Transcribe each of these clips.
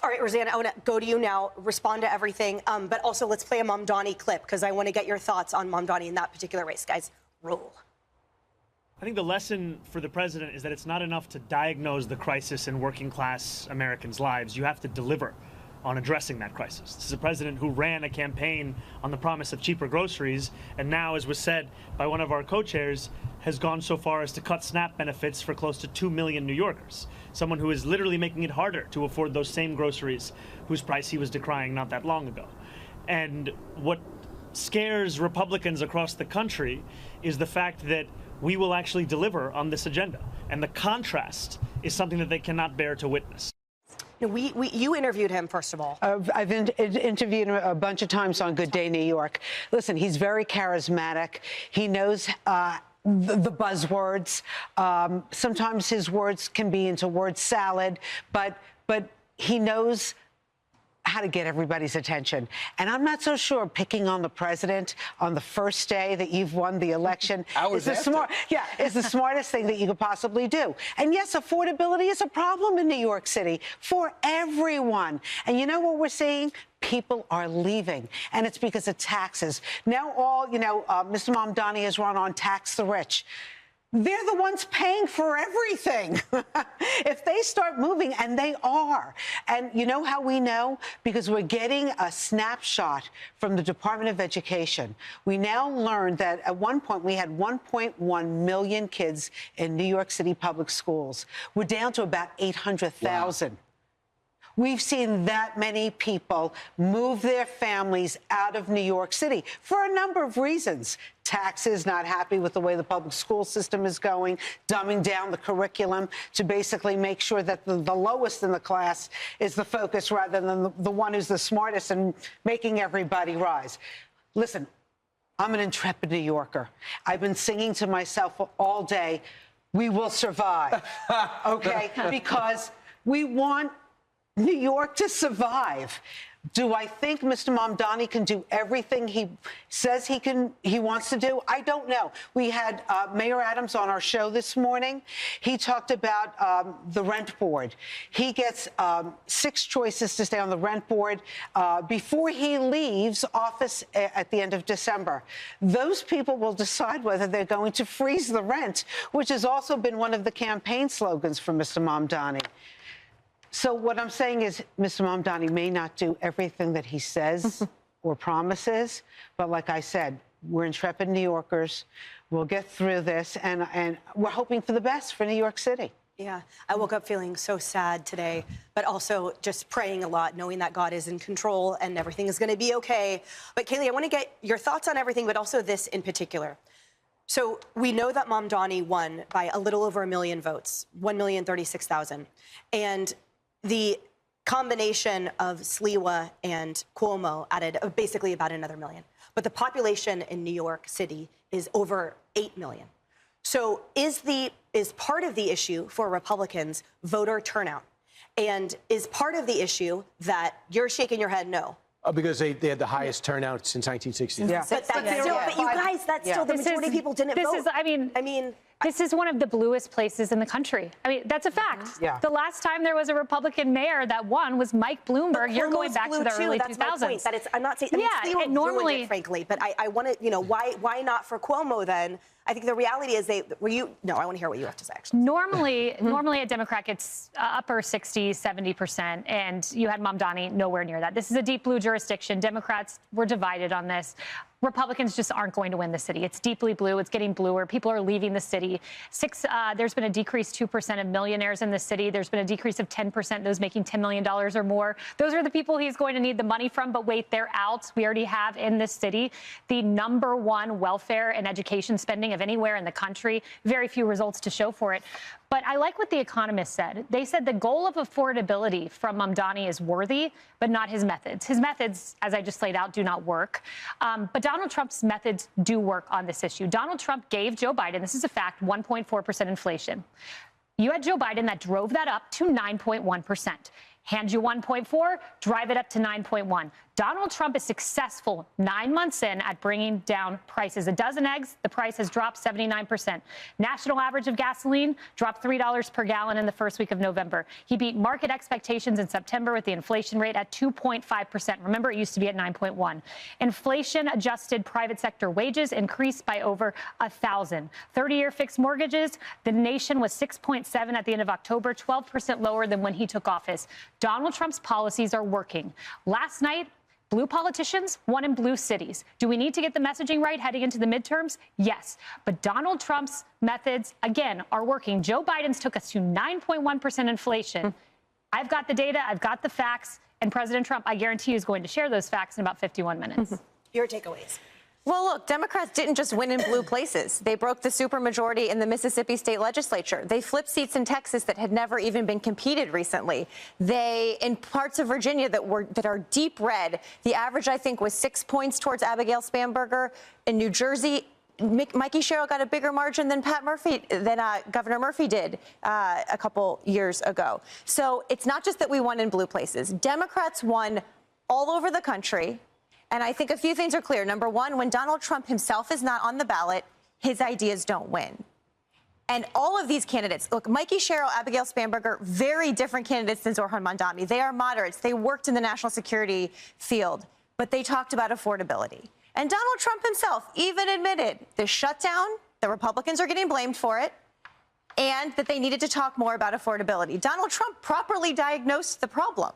All right, Rosanna, I want to go to you now, respond to everything, but also let's play a Mamdani clip because I want to get your thoughts on Mamdani in that particular race. Guys, roll. I think the lesson for the president is that it's not enough to diagnose the crisis in working class Americans' lives. You have to deliver on addressing that crisis. This is a president who ran a campaign on the promise of cheaper groceries, and now, as was said by one of our co-chairs, has gone so far as to cut SNAP benefits for close to 2 million New Yorkers. Someone who is literally making it harder to afford those same groceries whose price he was decrying not that long ago. And what scares Republicans across the country is the fact that we will actually deliver on this agenda. And the contrast is something that they cannot bear to witness. You interviewed him, first of all. I've interviewed him a bunch of times on Good Day New York. Listen, he's very charismatic. He knows the buzzwords. Sometimes his words can be into word salad, but he knows how to get everybody's attention. And I'm not so sure picking on the president on the first day that you've won the election is the smartest thing that you could possibly do. And yes, affordability is a problem in New York City for everyone. And you know what we're seeing? People are leaving, and it's because of taxes. Now Mr. Mamdani has run on tax the rich. They're the ones paying for everything. If they start moving, and they are. And you know how we know? Because we're getting a snapshot from the Department of Education. We now learned that at one point we had 1.1 million kids in New York City public schools. We're down to about 800,000. Wow. We've seen that many people move their families out of New York City for a number of reasons. Taxes, not happy with the way the public school system is going, dumbing down the curriculum to basically make sure that the lowest in the class is the focus rather than the one who's the smartest and making everybody rise. Listen, I'm an intrepid New Yorker. I've been singing to myself all day, we will survive, okay? Because we want New York to survive. Do I think Mr. Mamdani can do everything he says he wants to do? I don't know. We had Mayor Adams on our show this morning. He talked about the rent board. He gets 6 choices to stay on the rent board before he leaves office at the end of December. Those people will decide whether they're going to freeze the rent, which has also been one of the campaign slogans for Mr. Mamdani. So what I'm saying is Mr. Mamdani may not do everything that he says or promises, but like I said, we're intrepid New Yorkers. We'll get through this, and we're hoping for the best for New York City. Yeah, I woke up feeling so sad today, but also just praying a lot, knowing that God is in control and everything is going to be okay. But Kaylee, I want to get your thoughts on everything, but also this in particular. So we know that Mamdani won by a little over 1 million votes, 1,036,000. And the combination of Sliwa and Cuomo added basically about another 1 million. But the population in New York City is over 8 million. So is part of the issue for Republicans voter turnout? And is part of the issue that you're shaking your head no? Because they had the highest turnout since 1960. Yeah. But you guys, that's still the majority of people didn't vote. I mean, this is one of the bluest places in the country. I mean, that's a fact. Yeah. The last time there was a Republican mayor that won was Mike Bloomberg. You're going back to the early 2000s. That's my point. That I'm not saying. And normally, it, frankly, but I want to. Why not for Cuomo then? I think the reality is I want to hear what you have to say, actually. Normally a Democrat gets upper 60, 70%, and you had Mamdani nowhere near that. This is a deep blue jurisdiction. Democrats were divided on this. Republicans just aren't going to win the city. It's deeply blue. It's getting bluer. People are leaving the city. There's been a decrease 2% of millionaires in the city. There's been a decrease of 10%, those making $10 million or more. Those are the people he's going to need the money from. But wait, they're out. We already have in this city the #1 welfare and education spending of anywhere in the country. Very few results to show for it. But I like what The Economist said. They said the goal of affordability from Mamdani is worthy, but not his methods. His methods, as I just laid out, do not work. But Donald Trump's methods do work on this issue. Donald Trump gave Joe Biden, this is a fact, 1.4% inflation. You had Joe Biden that drove that up to 9.1%. Hand you 1.4, drive it up to 9.1. Donald Trump is successful 9 months in at bringing down prices. A dozen eggs, the price has dropped 79%. National average of gasoline dropped $3 per gallon in the first week of November. He beat market expectations in September with the inflation rate at 2.5%. Remember, it used to be at 9.1. Inflation-adjusted private sector wages increased by over 1,000. 30-year fixed mortgages, the nation was 6.7 at the end of October, 12% lower than when he took office. Donald Trump's policies are working. Last night, blue politicians won in blue cities. Do we need to get the messaging right heading into the midterms? Yes. But Donald Trump's methods, again, are working. Joe Biden's took us to 9.1% inflation. I've got the data, I've got the facts, and President Trump, I guarantee you, is going to share those facts in about 51 minutes. Your takeaways. Well, look, Democrats didn't just win in blue places. They broke the supermajority in the Mississippi state legislature. They flipped seats in Texas that had never even been competed recently. They, in parts of Virginia that are deep red, the average, I think, was 6 points towards Abigail Spanberger. In New Jersey, Mikey Sherrill got a bigger margin than Governor Murphy did a couple years ago. So it's not just that we won in blue places. Democrats won all over the country. And I think a few things are clear. Number one, when Donald Trump himself is not on the ballot, his ideas don't win. And all of these candidates, look, Mikey Sherrill, Abigail Spanberger, very different candidates than Zohran Mamdani. They are moderates. They worked in the national security field, but they talked about affordability. And Donald Trump himself even admitted the shutdown, the Republicans are getting blamed for it, and that they needed to talk more about affordability. Donald Trump properly diagnosed the problem.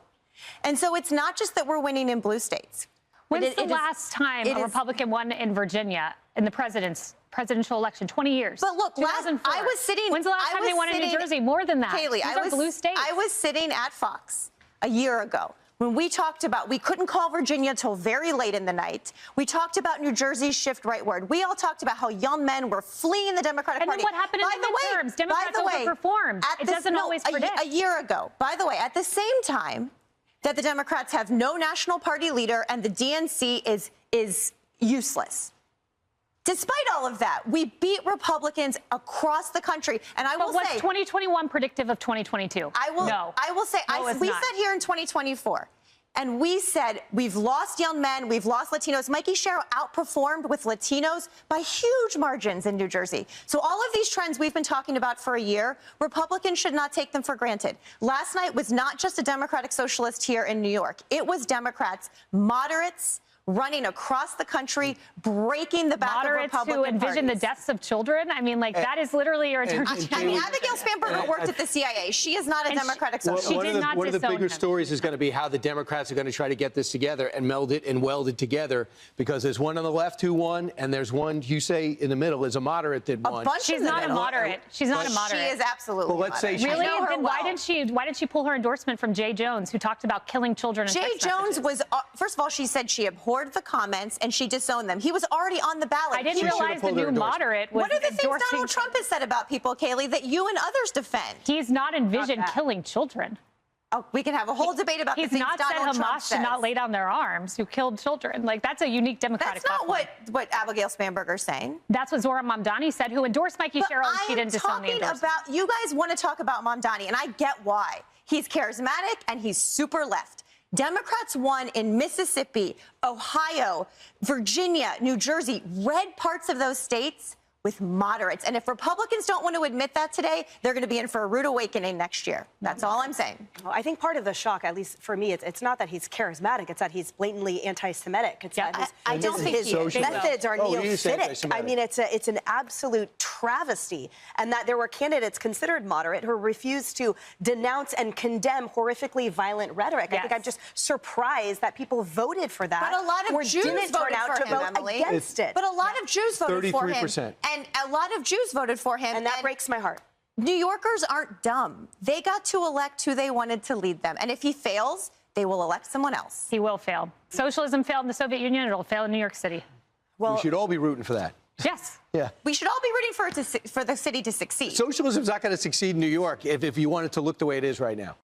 And so it's not just that we're winning in blue states. When's the last time a Republican won in Virginia in the presidential election? 20 years. But look, I was sitting. When's the last time they won in New Jersey? More than that. Kayleigh, These are blue states. I was sitting at Fox a year ago when we talked about we couldn't call Virginia till very late in the night. We talked about New Jersey's shift rightward. We all talked about how young men were fleeing the Democratic Party. And then what happened in the midterms? Democrats overperformed. It doesn't always predict. A year ago, by the way, at the same time that the Democrats have no national party leader and the DNC is useless. Despite all of that, we beat Republicans across the country. And I will say, was 2021 predictive of 2022? No. I will say, we sat here in 2024. And we said, we've lost young men, we've lost Latinos. Mikey Sherrill outperformed with Latinos by huge margins in New Jersey. So all of these trends we've been talking about for a year, Republicans should not take them for granted. Last night was not just a Democratic socialist here in New York. It was Democrats, moderates, running across the country, breaking the back of Republican who envision the deaths of children. I mean, like, that is literally your attorney. I mean, Abigail Spanberger worked at the CIA. She is not a Democratic socialist. One of the bigger stories is going to be how the Democrats are going to try to get this together and meld it and weld it together, because there's one on the left who won, and there's one, you say, in the middle is a moderate that won. She's not a moderate. She's not a moderate. She is absolutely. Well, let's say she really. Then why did she pull her endorsement from Jay Jones, who talked about killing children? Jay Jones was first of all, she said she abhorred the comments and she disowned them. He was already on the ballot. I didn't realize the new moderate was. What are the things Donald Trump has said about people, Kayleigh, that you and others defend? He's not envisioned killing children. Oh, we can have a whole debate about the things Donald Trump says. He's not said Hamas should not lay down their arms, who killed children. Like, that's a unique Democratic platform. That's not what Abigail Spanberger's saying. That's what Zohran Mamdani said, who endorsed Mikey Sherrill, and she didn't disown the endorsement. You guys want to talk about Mamdani, and I get why. He's charismatic and he's super left. Democrats won in Mississippi, Ohio, Virginia, New Jersey, red parts of those states with moderates. And if Republicans don't want to admit that today, they're going to be in for a rude awakening next year. That's all I'm saying. Well, I think part of the shock, at least for me, it's not that he's charismatic. It's that he's blatantly anti-Semitic. It's that I don't think his methods are neophytic. I mean, it's an absolute travesty. And that there were candidates considered moderate who refused to denounce and condemn horrifically violent rhetoric. Yes. I think I'm just surprised that people voted for that. But a lot of Jews voted for him, Emily. Against it. But a lot of Jews voted for him. 33%. And a lot of Jews voted for him. And that breaks my heart. New Yorkers aren't dumb. They got to elect who they wanted to lead them. And if he fails, they will elect someone else. He will fail. Socialism failed in the Soviet Union. It'll fail in New York City. Well, we should all be rooting for that. Yes. Yeah. We should all be rooting for the city to succeed. Socialism's not going to succeed in New York if you want it to look the way it is right now.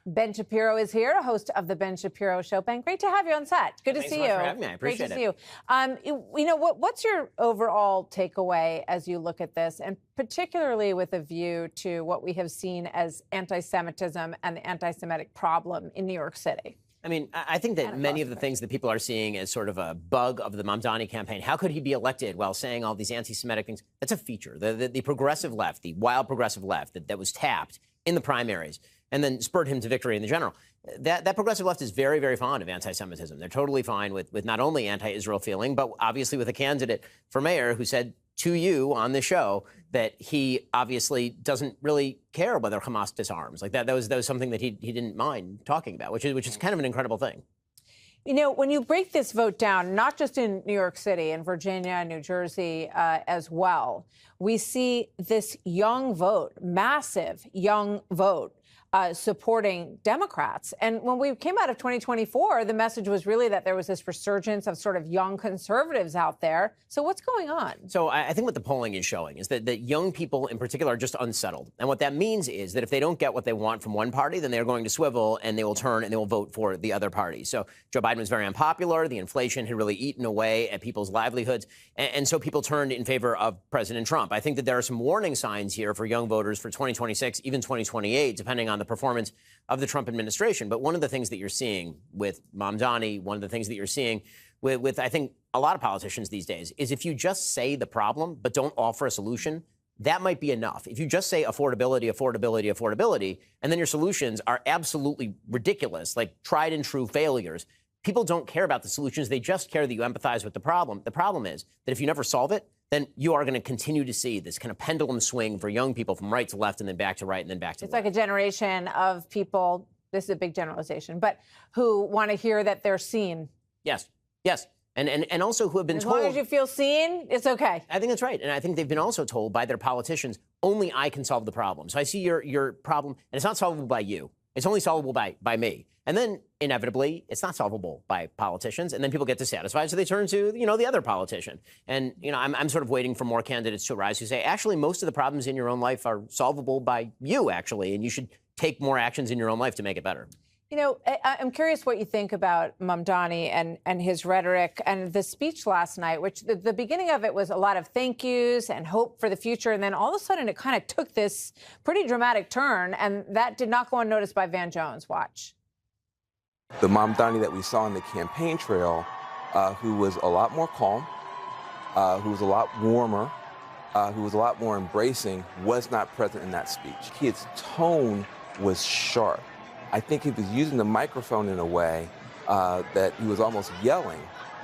Ben Shapiro is here, host of the Ben Shapiro Show. Ben, great to have you on set. Good to see you. Thanks so much for having me. I appreciate it. Great to see you. You know, what's your overall takeaway as you look at this, and particularly with a view to what we have seen as anti-Semitism and the anti-Semitic problem in New York City? I mean, I think that many of the things that people are seeing as sort of a bug of the Mamdani campaign, how could he be elected while saying all these anti-Semitic things? That's a feature. The progressive left, the wild progressive left that was tapped in the primaries and then spurred him to victory in the general. That progressive left is very, very fond of anti-Semitism. They're totally fine with not only anti-Israel feeling, but obviously with a candidate for mayor who said to you on the show that he obviously doesn't really care whether Hamas disarms. Like that was something that he didn't mind talking about, which is kind of an incredible thing. You know, when you break this vote down, not just in New York City, in Virginia, New Jersey as well, we see this young vote, massive young vote, supporting Democrats. And when we came out of 2024, the message was really that there was this resurgence of sort of young conservatives out there. So what's going on? So I think what the polling is showing is that young people in particular are just unsettled. And what that means is that if they don't get what they want from one party, then they're going to swivel and they will turn and they will vote for the other party. So Joe Biden was very unpopular. The inflation had really eaten away at people's livelihoods. And so people turned in favor of President Trump. I think that there are some warning signs here for young voters for 2026, even 2028, depending on the performance of the Trump administration. But one of the things that you're seeing with Mamdani, one of the things that you're seeing with I think, a lot of politicians these days is if you just say the problem but don't offer a solution, that might be enough. If you just say affordability, affordability, affordability, and then your solutions are absolutely ridiculous, like tried and true failures, people don't care about the solutions. They just care that you empathize with the problem. The problem is that if you never solve it, then you are going to continue to see this kind of pendulum swing for young people from right to left and then back to right and then back to left. It's like a generation of people, this is a big generalization, but who want to hear that they're seen. Yes, yes. And also who have been told. As long as you feel seen, it's okay. I think that's right. And I think they've been also told by their politicians, only I can solve the problem. So I see your problem, and it's not solvable by you. It's only solvable by me. And then, inevitably, it's not solvable by politicians. And then people get dissatisfied, so they turn to, the other politician. And, I'm sort of waiting for more candidates to arise who say, actually, most of the problems in your own life are solvable by you, actually, and you should take more actions in your own life to make it better. I'm curious what you think about Mamdani and his rhetoric and the speech last night, which the beginning of it was a lot of thank yous and hope for the future. And then all of a sudden it kind of took this pretty dramatic turn. And that did not go unnoticed by Van Jones. Watch. The Mamdani that we saw on the campaign trail, who was a lot more calm, who was a lot warmer, who was a lot more embracing, was not present in that speech. His tone was sharp. I think he was using the microphone in a way that he was almost yelling.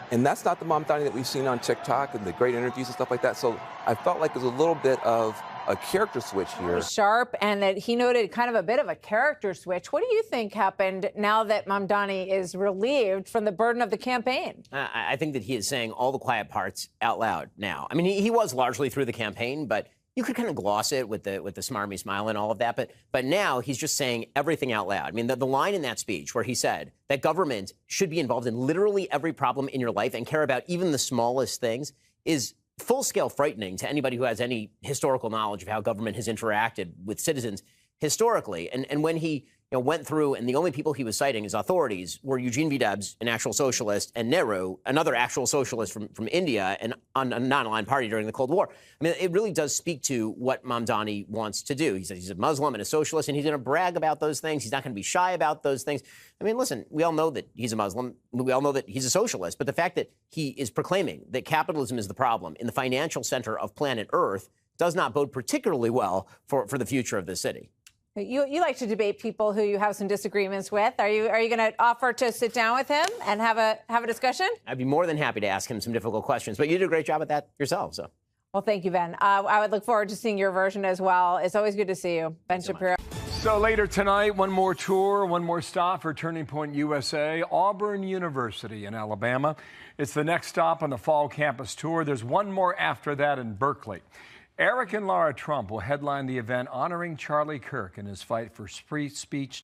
And that's not the Mamdani that we've seen on TikTok and the great interviews and stuff like that. So I felt like there's a little bit of a character switch here. Sharp, and that he noted kind of a bit of a character switch. What do you think happened now that Mamdani is relieved from the burden of the campaign? I think that he is saying all the quiet parts out loud now. I mean, he was largely through the campaign, but you could kind of gloss it with the smarmy smile and all of that. But now he's just saying everything out loud. I mean, the line in that speech where he said that government should be involved in literally every problem in your life and care about even the smallest things is full-scale frightening to anybody who has any historical knowledge of how government has interacted with citizens historically. And when he went through, and the only people he was citing as authorities were Eugene V. Debs, an actual socialist, and Nehru, another actual socialist from India, and on a non-aligned party during the Cold War. I mean, it really does speak to what Mamdani wants to do. He says he's a Muslim and a socialist, and he's going to brag about those things. He's not going to be shy about those things. I mean, listen, we all know that he's a Muslim. We all know that he's a socialist. But the fact that he is proclaiming that capitalism is the problem in the financial center of planet Earth does not bode particularly well for the future of this city. You like to debate people who you have some disagreements with. Are you going to offer to sit down with him and have a discussion? I'd be more than happy to ask him some difficult questions, but you did a great job at that yourself. So, well, thank you, Ben. I would look forward to seeing your version as well. It's always good to see you, Ben Shapiro. So later tonight, one more tour, one more stop for Turning Point USA, Auburn University in Alabama. It's the next stop on the fall campus tour. There's one more after that in Berkeley. Eric and Lara Trump will headline the event honoring Charlie Kirk in his fight for free speech